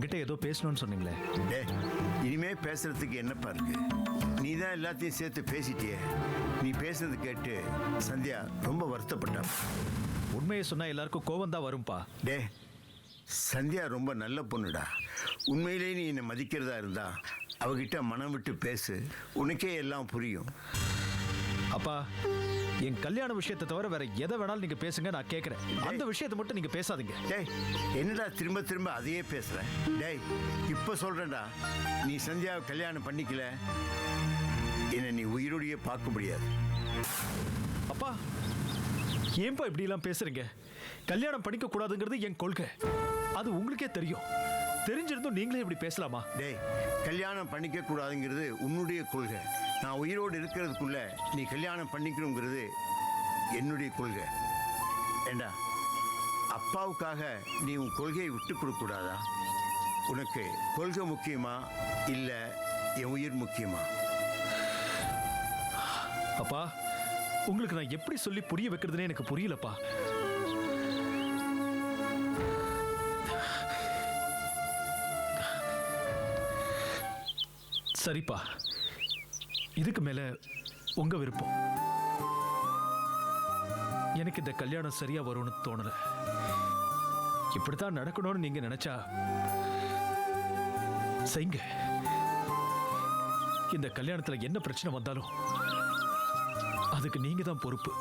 என்கிட்ட ஏதோ பேசணும்னு சொன்னீங்களே. டேய், இனிமே பேசுறதுக்கு என்னப்பா இருக்கு? நீ தான் எல்லாத்தையும் சேர்த்து பேசிட்டியே. நீ பேசுறது கேட்டு சந்தியா ரொம்ப வருத்தப்பட்டா. உண்மையை சொன்னா எல்லாருக்கும் கோவம் தான் வரும்பா. டே, சந்தியா ரொம்ப நல்ல பொண்ணுடா. உண்மையிலேயே நீ என்னை மதிக்கிறதா இருந்தா அவகிட்ட மனம் விட்டு பேசு, உனக்கே எல்லாம் புரியும். அப்பா, என் கல்யாண விஷயத்தை தவிர வேற எதை வேணாலும் நீங்க பேசுங்க, நான் கேட்கறேன். அந்த விஷயத்தை மட்டும் நீங்க பேசாதீங்க. டேய், என்னடா திரும்ப திரும்ப அதையே பேசுற? டேய், இப்ப சொல்றேன்டா, நீ சந்தியாவை கல்யாணம் பண்ணிக்கல என்ன நீ உயிரோடையே பார்க்க முடியாது. அப்பா, ஏன்பா இப்படி எல்லாம் பேசுறீங்க? கல்யாணம் பண்ணிக்க கூடாதுங்கிறது என் கொள்கை. அது உங்களுக்கே தெரியும். தெரிஞ்சிருந்தும் நீங்களே இப்படி பேசலாமா? டேய், கல்யாணம் பண்ணிக்க கூடாதுங்கிறது உன்னுடைய கொள்கை. நான் உயிரோடு இருக்கிறதுக்குள்ள நீ கல்யாணம் பண்ணிக்கணுங்கிறது என்னுடைய கொள்கை. ஏண்டா, அப்பாவுக்காக நீ உன் கொள்கையை விட்டு கொடுக்க கூடாதா? உனக்கு கொள்கை முக்கியமா இல்லை என் உயிர் முக்கியமா? அப்பா, உங்களுக்கு நான் எப்படி சொல்லி புரிய வைக்கிறதுனே எனக்கு புரியலப்பா. சரிப்பா, இதுக்கு மேல உங்க விருப்பம். எனக்கு இந்த கல்யாணம் சரியா வரும்னு தோணல. இப்படித்தான் நடக்கணும்னு நீங்க நினைச்சா செய்யுங்க. இந்த கல்யாணத்துல என்ன பிரச்சனை வந்தாலும் அதுக்கு நீங்க தான் பொறுப்பு.